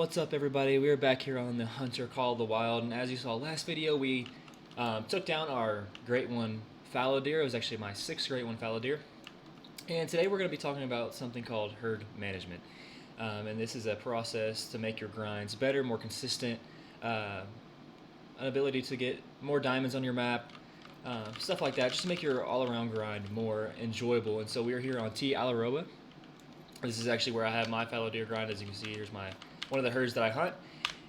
What's up, everybody? We are back here on the Hunter Call of the Wild, and as you saw last video, we took down our Great One fallow deer. It was actually my sixth Great One fallow deer, and today we're going to be talking about something called herd management. And this is a process to make your grinds better, more consistent, an ability to get more diamonds on your map, stuff like that, just to make your all-around grind more enjoyable. And so we are here on T. Alaroa. This is actually where I have my fallow deer grind. As you can see, here's one of the herds that I hunt.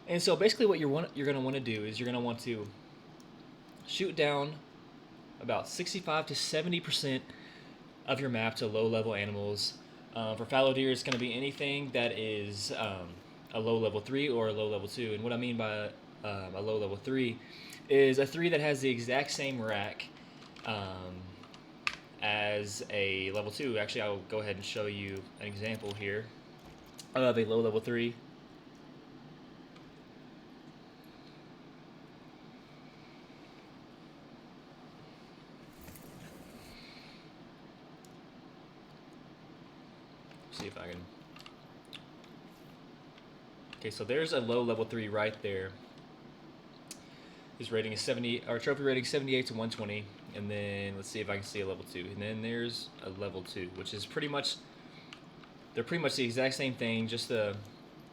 And so basically what you're going to want to do is you're going to want to shoot down about 65 to 70% of your map to low-level animals. For fallow deer, it's going to be anything that is a low level 3 or a low level 2. And what I mean by a low level 3 is a 3 that has the exact same rack as a level 2. Actually, I'll go ahead and show you an example here of a low level 3. See if I can. Okay, so there's a low level 3 right there. His rating is 70, or trophy rating 78 to 120. And then let's see if I can see a level 2. And then there's a level 2, which is pretty much, they're pretty much the exact same thing, just the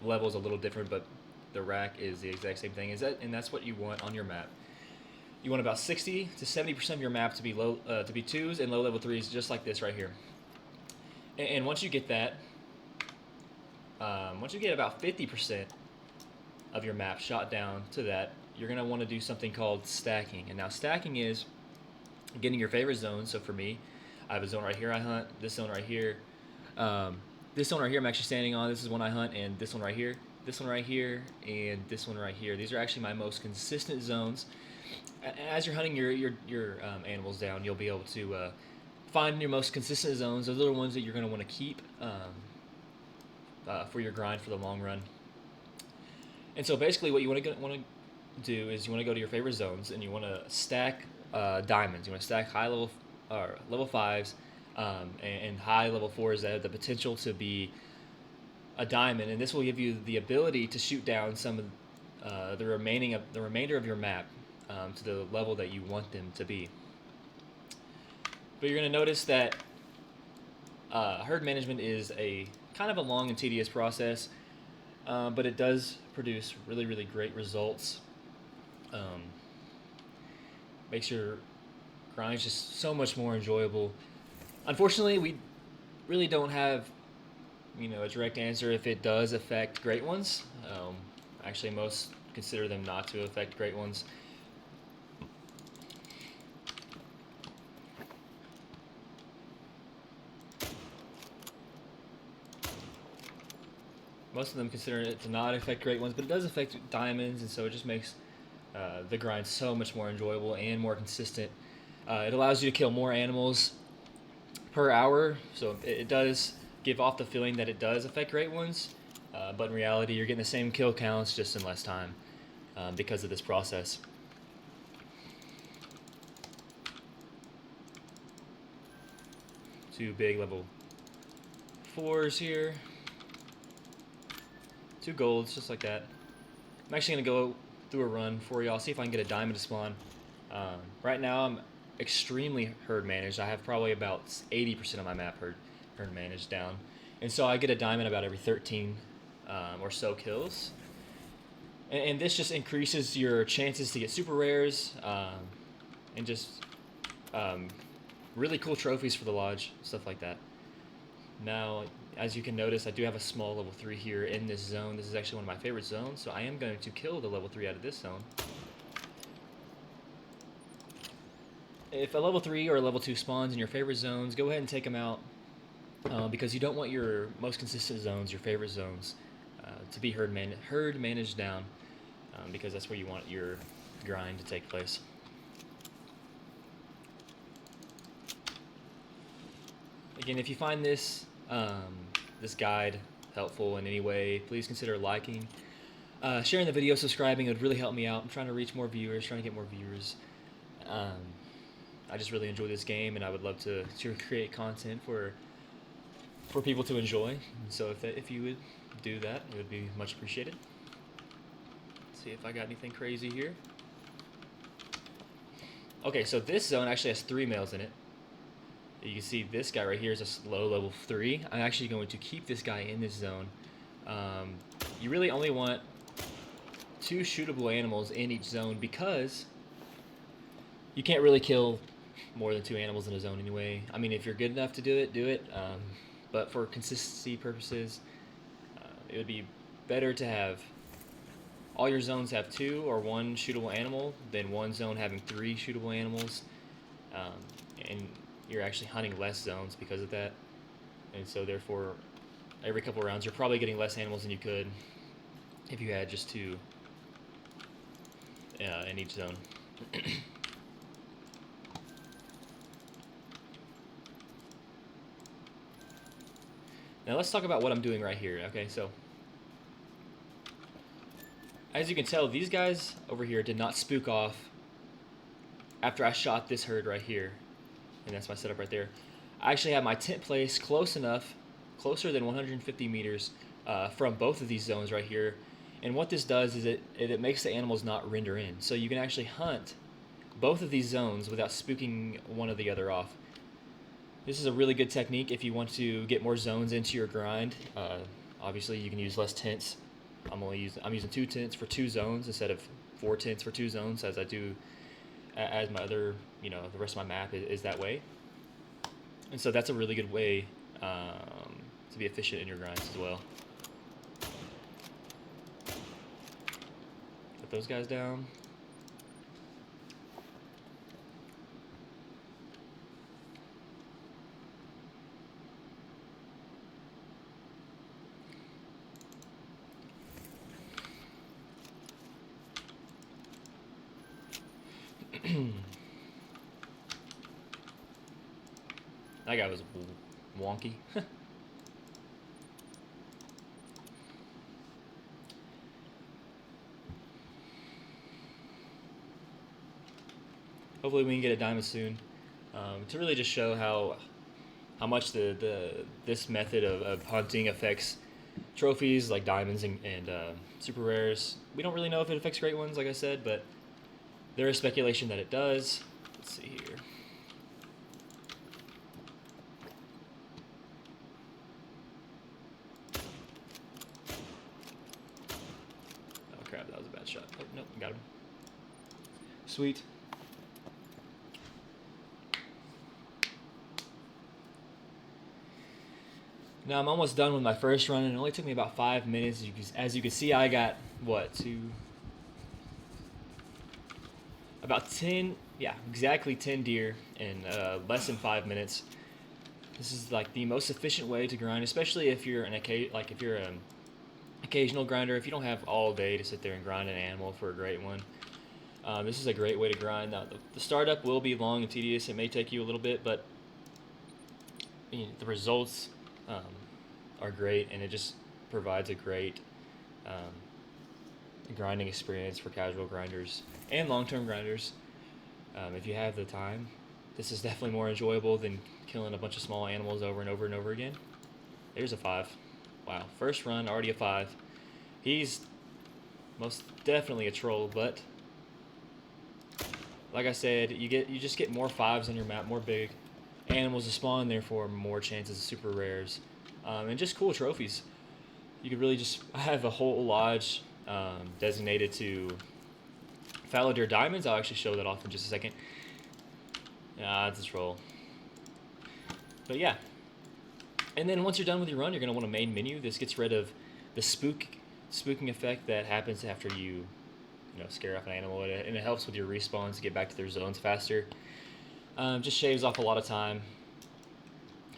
level is a little different, but the rack is the exact same thing. And that's what you want on your map. You want about 60 to 70% of your map to be low, to be 2s and low level 3s, just like this right here. And once you get that, once you get about 50% of your map shot down to that, you're going to want to do something called stacking. And now stacking is getting your favorite zones. So for me, I have a zone right here I hunt, this zone right here. This zone right here I'm actually standing on, this is one I hunt, and this one right here, and this one right here. These are actually my most consistent zones. As you're hunting your animals down, you'll be able to find your most consistent zones. Those are the ones that you're going to want to keep for your grind for the long run. And so basically what you want to do is you want to go to your favorite zones and you want to stack diamonds. You want to stack high level level 5s and high level 4s that have the potential to be a diamond, and this will give you the ability to shoot down some of the remainder of your map to the level that you want them to be. But you're going to notice that herd management is a kind of a long and tedious process, but it does produce really, really great results. Makes your grind just so much more enjoyable. Unfortunately, we really don't have, a direct answer if it does affect great ones. Actually, most consider them not to affect great ones. Most of them consider it to not affect great ones, but it does affect diamonds, and so it just makes the grind so much more enjoyable and more consistent. It allows you to kill more animals per hour, so it does give off the feeling that it does affect great ones, but in reality you're getting the same kill counts just in less time because of this process. Two big level 4s here. 2 golds, just like that. I'm actually going to go through a run for y'all, see if I can get a diamond to spawn. Right now I'm extremely herd managed. I have probably about 80% of my map herd managed down. And so I get a diamond about every 13 or so kills. And this just increases your chances to get super rares and just really cool trophies for the lodge, stuff like that. Now, as you can notice, I do have a small level 3 here in this zone. This is actually one of my favorite zones, so I am going to kill the level 3 out of this zone. If a level 3 or a level 2 spawns in your favorite zones, go ahead and take them out because you don't want your most consistent zones, your favorite zones, to be herd managed down because that's where you want your grind to take place. Again, if you find this this guide helpful in any way, please consider liking, sharing the video, subscribing. It would really help me out. I'm trying to reach more viewers, trying to get more viewers. I just really enjoy this game, and I would love to create content for people to enjoy. So if you would do that, it would be much appreciated. Let's see if I got anything crazy here. Okay, so this zone actually has 3 males in it. You can see this guy right here is a slow level 3. I'm actually going to keep this guy in this zone. You really only want 2 shootable animals in each zone because you can't really kill more than 2 animals in a zone anyway. I mean, if you're good enough to do it, do it. But for consistency purposes, it would be better to have all your zones have 2 or 1 shootable animal than one zone having 3 shootable animals. And you're actually hunting less zones because of that. And so therefore, every couple rounds, you're probably getting less animals than you could if you had just 2 in each zone. Now let's talk about what I'm doing right here. Okay, so as you can tell, these guys over here did not spook off after I shot this herd right here. And that's my setup right there. I actually have my tent placed close enough, closer than 150 meters from both of these zones right here. And what this does is it makes the animals not render in. So you can actually hunt both of these zones without spooking one or the other off. This is a really good technique if you want to get more zones into your grind. Obviously, you can use less tents. I'm using 2 tents for 2 zones instead of 4 tents for 2 zones, as I do as my other, the rest of my map is that way. And so that's a really good way to be efficient in your grinds as well. Put those guys down. That guy was wonky. Hopefully we can get a diamond soon. To really just show how much this method of hunting affects trophies like diamonds and super rares. We don't really know if it affects great ones, like I said, but there is speculation that it does. Let's see here. Oh crap, that was a bad shot. Oh, nope, got him. Sweet. Now I'm almost done with my first run, and it only took me about 5 minutes. As you can see, I got, about 10, yeah, exactly 10 deer in less than 5 minutes. This is like the most efficient way to grind, especially if you're an occasional grinder. If you don't have all day to sit there and grind an animal for a great one, this is a great way to grind. Now the startup will be long and tedious. It may take you a little bit, but the results are great, and it just provides a great grinding experience for casual grinders and long-term grinders. If you have the time, this is definitely more enjoyable than killing a bunch of small animals over and over and over again. There's a 5. Wow, first run, already a 5. He's most definitely a troll, but like I said, you just get more 5s on your map, more big animals to spawn, therefore more chances of super rares, and just cool trophies. You could really just have a whole lodge designated to fallow deer diamonds. I'll actually show that off in just a second. It's a troll. But yeah. And then once you're done with your run, you're going to want a main menu. This gets rid of the spooking effect that happens after you scare off an animal, and it helps with your respawns to get back to their zones faster. Just shaves off a lot of time.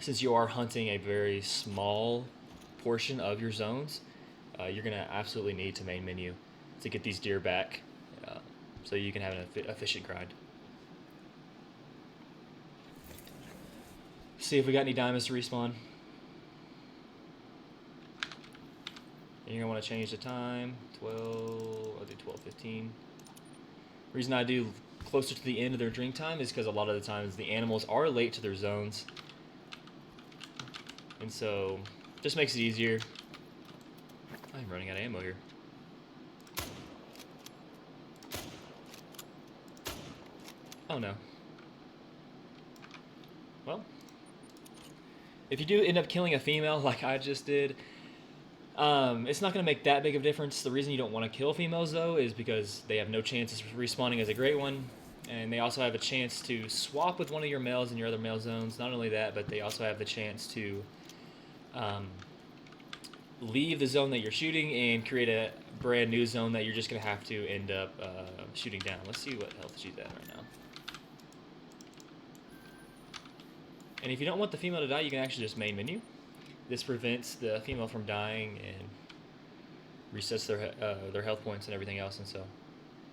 Since you are hunting a very small portion of your zones, you're going to absolutely need to main menu to get these deer back, so you can have an efficient grind. See if we got any diamonds to respawn. And you're going to want to change the time. 12, I'll do 12:15. Reason I do closer to the end of their drink time is because a lot of the times the animals are late to their zones. And so, just makes it easier. I'm running out of ammo here. Oh no. Well, if you do end up killing a female like I just did, it's not going to make that big of a difference. The reason you don't want to kill females, though, is because they have no chance of respawning as a great one, and they also have a chance to swap with one of your males in your other male zones. Not only that, but they also have the chance to leave the zone that you're shooting and create a brand new zone that you're just going to have to end up shooting down. Let's see what health she's at right now. And if you don't want the female to die, you can actually just main menu. This prevents the female from dying and resets their health points and everything else. And so,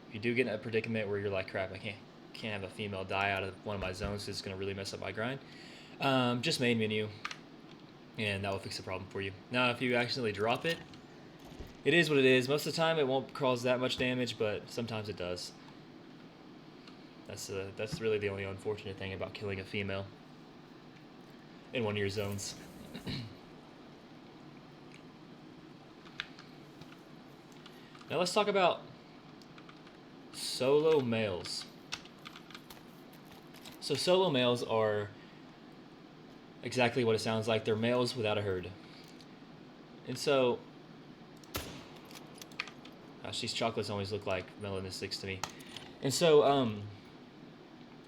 if you do get in a predicament where you're like, crap, I can't have a female die out of one of my zones, it's going to really mess up my grind, just main menu, and that will fix the problem for you. Now, if you accidentally drop it, it is what it is. Most of the time, it won't cause that much damage, but sometimes it does. That's really the only unfortunate thing about killing a female in one of your zones. Now let's talk about solo males. So solo males are exactly what it sounds like. They're males without a herd. And so, gosh, these chocolates always look like melanistics to me. And so,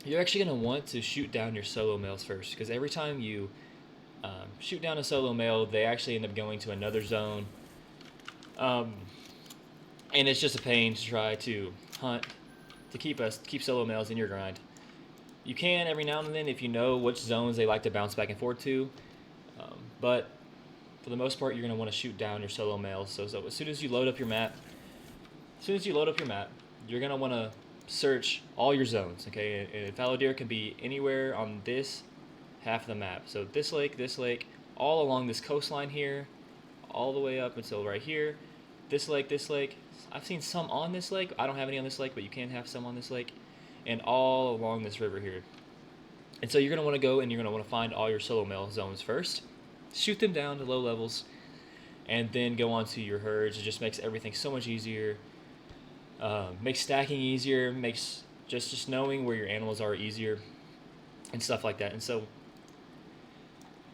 you're actually going to want to shoot down your solo males first, because every time you shoot down a solo male, they actually end up going to another zone. And it's just a pain to try to hunt to keep solo males in your grind. You can every now and then if you know which zones they like to bounce back and forth to, but for the most part, you're going to want to shoot down your solo males. So as soon as you load up your map, you're going to want to search all your zones. Okay, and fallow deer can be anywhere on this half of the map. So this lake, all along this coastline here, all the way up until right here. This lake. I've seen some on this lake. I don't have any on this lake, but you can have some on this lake. And all along this river here. And so you're going to want to go and you're going to want to find all your solo male zones first. Shoot them down to low levels. And then go on to your herds. It just makes everything so much easier. Makes stacking easier. Makes just knowing where your animals are easier. And stuff like that. And so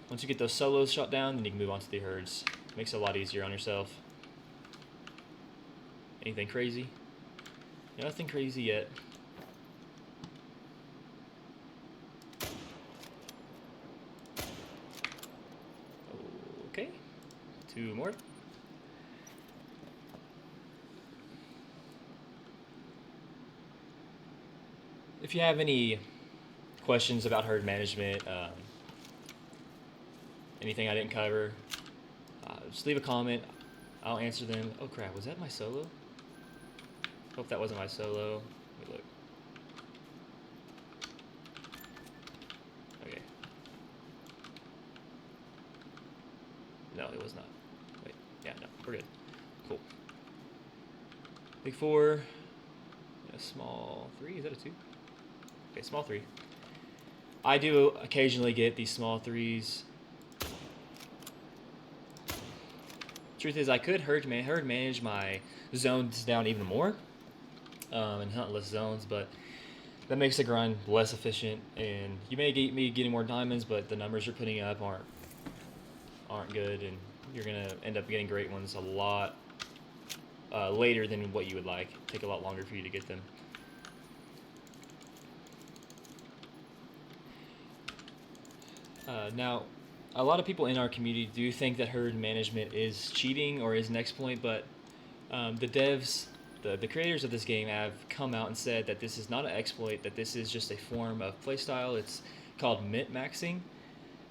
once you get those solos shot down, then you can move on to the herds. Makes it a lot easier on yourself. Anything crazy? Nothing crazy yet. Okay, 2 more. If you have any questions about herd management, anything I didn't cover, just leave a comment. I'll answer them. Oh crap, was that my solo? Hope that wasn't my solo. Let me look. Okay. No, it was not. Wait, yeah, no, we're good. Cool. Big 4, a small 3, is that a 2? Okay, small 3. I do occasionally get these small 3s. Truth is, I could herd manage my zones down even more, and hunt less zones, but that makes the grind less efficient, and you may get me getting more diamonds, but the numbers you're putting up aren't good, and you're gonna end up getting great ones a lot later than what you would like. Take a lot longer for you to get them. Now, a lot of people in our community do think that herd management is cheating or is an exploit, but the devs, the creators of this game have come out and said that this is not an exploit, that this is just a form of playstyle. It's called min-maxing,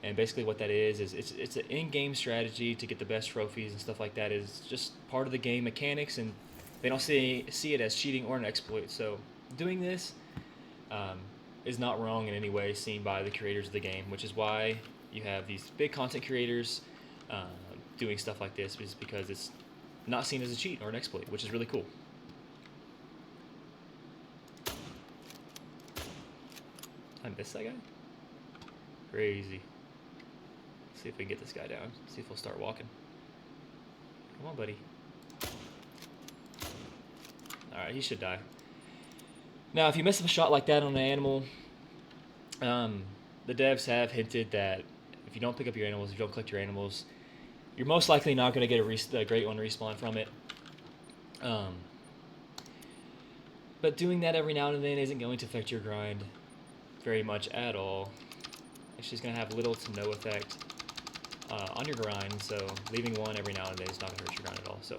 and basically what that is it's an in-game strategy to get the best trophies and stuff like that. Is just part of the game mechanics, and they don't see it as cheating or an exploit. So doing this is not wrong in any way, seen by the creators of the game, which is why you have these big content creators doing stuff like this, is because it's not seen as a cheat or an exploit, which is really cool. I missed that guy? Crazy. Let's see if we can get this guy down. See if he'll start walking. Come on, buddy. Alright, he should die. Now, if you miss a shot like that on an animal, the devs have hinted that if you don't pick up your animals, if you don't collect your animals, you're most likely not going to get a Great One respawn from it. But doing that every now and then isn't going to affect your grind very much at all. Actually, it's going to have little to no effect on your grind, so leaving one every now and then is not going to hurt your grind at all. So.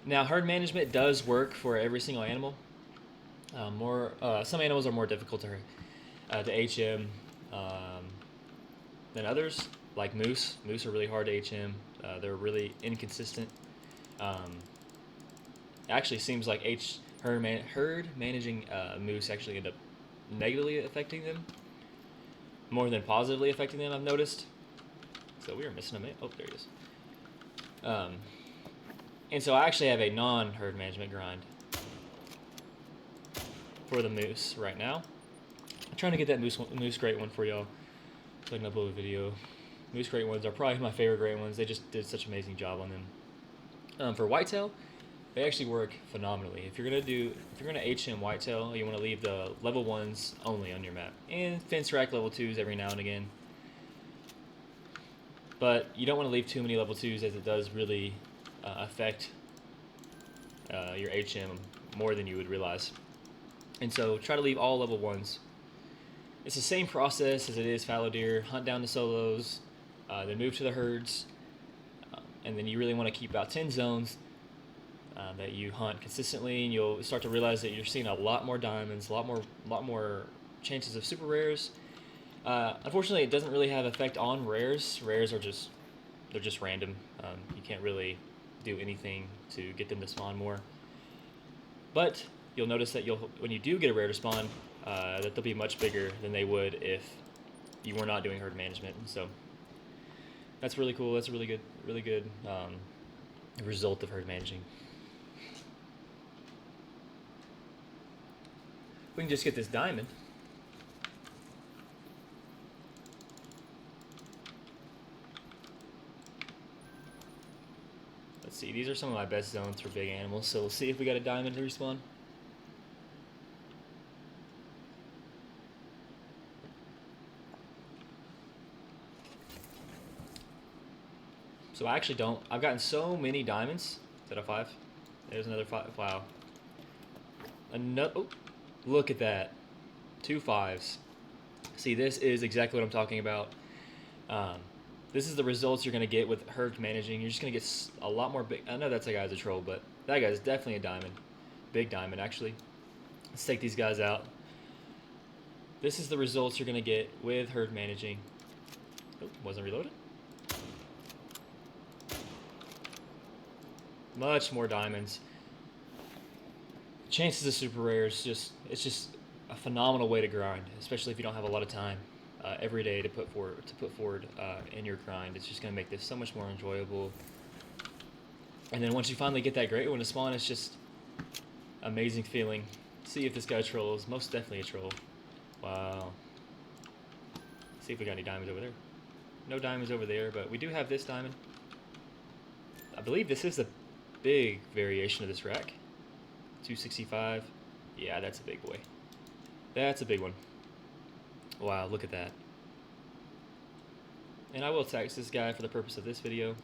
Now, herd management does work for every single animal. Some animals are more difficult to HM than others, like moose. Moose are really hard to HM. They're really inconsistent. It actually seems like herd managing moose actually end up negatively affecting them more than positively affecting them, I've noticed. So we are missing a man. Oh, there he is. And so I actually have a non-herd management grind for the moose right now. I'm trying to get that moose Great One for y'all so I can upload a video. Moose Great Ones are probably my favorite Great Ones. They just did such an amazing job on them. For whitetail, they actually work phenomenally. If you're gonna HM whitetail, you want to leave the level 1s only on your map, and fence rack level 2s every now and again. But you don't want to leave too many level 2s, as it does really affect your HM more than you would realize. And so try to leave all level 1s. It's the same process as it is fallow deer. Hunt down the solos, then move to the herds, and then you really want to keep about 10 zones that you hunt consistently, and you'll start to realize that you're seeing a lot more diamonds, a lot more chances of super rares. Unfortunately, it doesn't really have effect on rares. Rares are just random. You can't really do anything to get them to spawn more. But you'll notice that when you do get a rare to spawn, that they'll be much bigger than they would if you were not doing herd management. So that's really cool. That's a really good result of herd managing. We can just get this diamond. Let's see, these are some of my best zones for big animals, so we'll see if we got a diamond to respawn. So I actually don't. I've gotten so many diamonds. Is that a 5? There's another 5. Wow. Oh, look at that. 2 5s. See, this is exactly what I'm talking about. This is the results you're going to get with herd managing. You're just going to get a lot more big. I know that guy's a troll, but that guy's definitely a diamond. Big diamond, actually. Let's take these guys out. This is the results you're going to get with herd managing. Oh, wasn't reloaded. Much more diamonds. Chances of super rares, it's just a phenomenal way to grind, especially if you don't have a lot of time every day to put forward in your grind. It's just going to make this so much more enjoyable. And then once you finally get that great one to spawn, it's just amazing feeling. See if this guy trolls. Most definitely a troll. Wow. See if we got any diamonds over there. No diamonds over there, but we do have this diamond. I believe this is a big variation of this rack. 265. Yeah, that's a big boy. That's a big one. Wow, look at that. And I will tax this guy for the purpose of this video.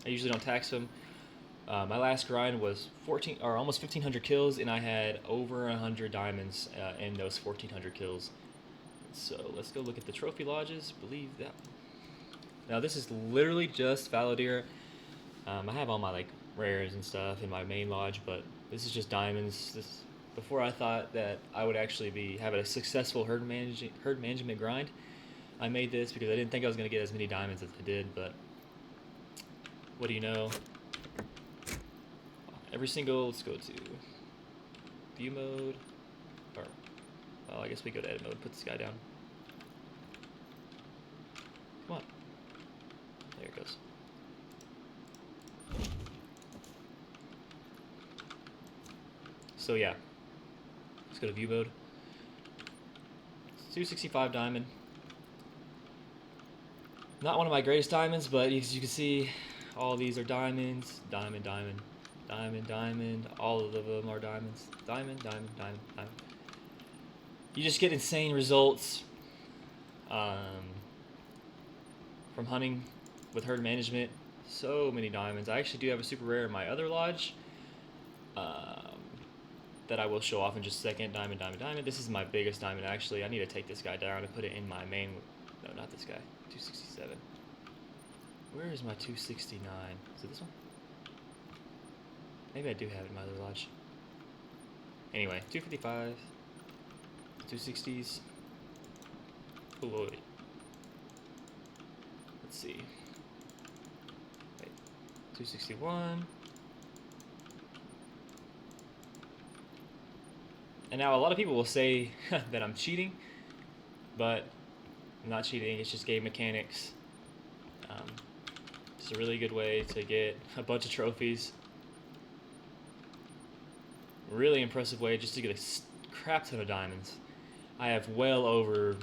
I usually don't tax him. My last grind was almost 1,500 kills, and I had over 100 diamonds in those 1,400 kills. So let's go look at the trophy lodges. Believe that. Now this is literally just fallow deer. I have all my rares and stuff in my main lodge, but this is just diamonds. Before I thought that I would actually have a successful herd management grind, I made this because I didn't think I was going to get as many diamonds as I did, but what do you know? Let's go to view mode, or, well, I guess we go to edit mode, put this guy down. Come on. There it goes. So yeah, let's go to view mode. 265 diamond. Not one of my greatest diamonds, but as you can see, all these are diamonds. Diamond, diamond, diamond, diamond. All of them are diamonds. Diamond, diamond, diamond, diamond. You just get insane results from hunting with herd management. So many diamonds. I actually do have a super rare in my other lodge that I will show off in just a second. Diamond, diamond, diamond. This is my biggest diamond actually. I need to take this guy down and put it in my main. No, not this guy. 267. Where is my 269? Is it this one? Maybe I do have it in my other lodge. Anyway, 255. 260s. Oh, wait. Let's see. Wait. 261. And now a lot of people will say that I'm cheating, but I'm not cheating. It's just game mechanics. It's a really good way to get a bunch of trophies. Really impressive way just to get a crap ton of diamonds. I have well over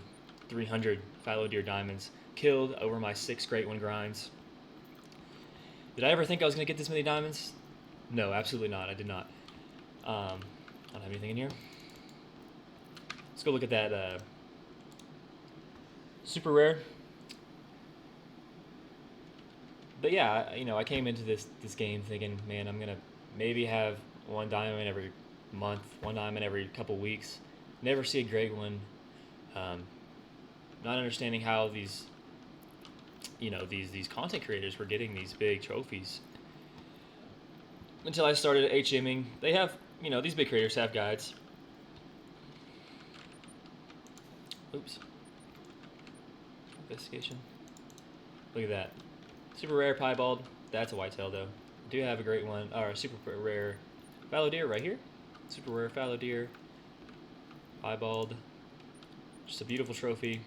300 fallow deer diamonds killed over my 6 Great One grinds. Did I ever think I was going to get this many diamonds? No, absolutely not. I did not. I don't have anything in here. Let's go look at that super rare. But yeah, I came into this game thinking, man, I'm gonna maybe have one diamond every month, one diamond every couple weeks. Never see a great one. Not understanding how these content creators were getting these big trophies. Until I started HMing. They have, these big creators have guides. Oops. Investigation. Look at that. Super rare piebald. That's a whitetail though. I do have a great one, or a super rare fallow deer right here. Super rare fallow deer. Piebald. Just a beautiful trophy.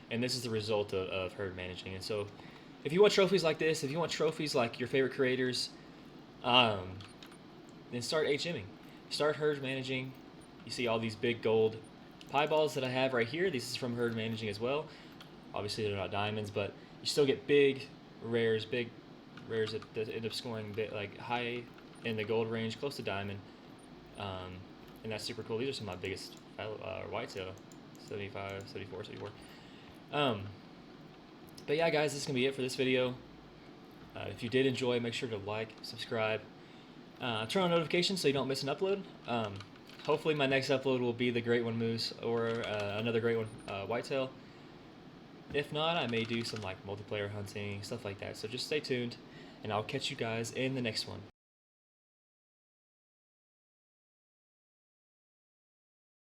And this is the result of herd managing. And so, if you want trophies like this, if you want trophies like your favorite creators, then start HMing. Start herd managing. You see all these big gold piebalds that I have right here. This is from herd managing as well. Obviously, they're not diamonds, but you still get big rares that end up scoring like high in the gold range, close to diamond. And that's super cool. These are some of my biggest whitetail, 75, 74, 74. But yeah, guys, this is going to be it for this video. If you did enjoy, make sure to like, subscribe, turn on notifications so you don't miss an upload. Hopefully my next upload will be the Great One Moose or another Great One whitetail. If not, I may do some like multiplayer hunting, stuff like that. So just stay tuned, and I'll catch you guys in the next one.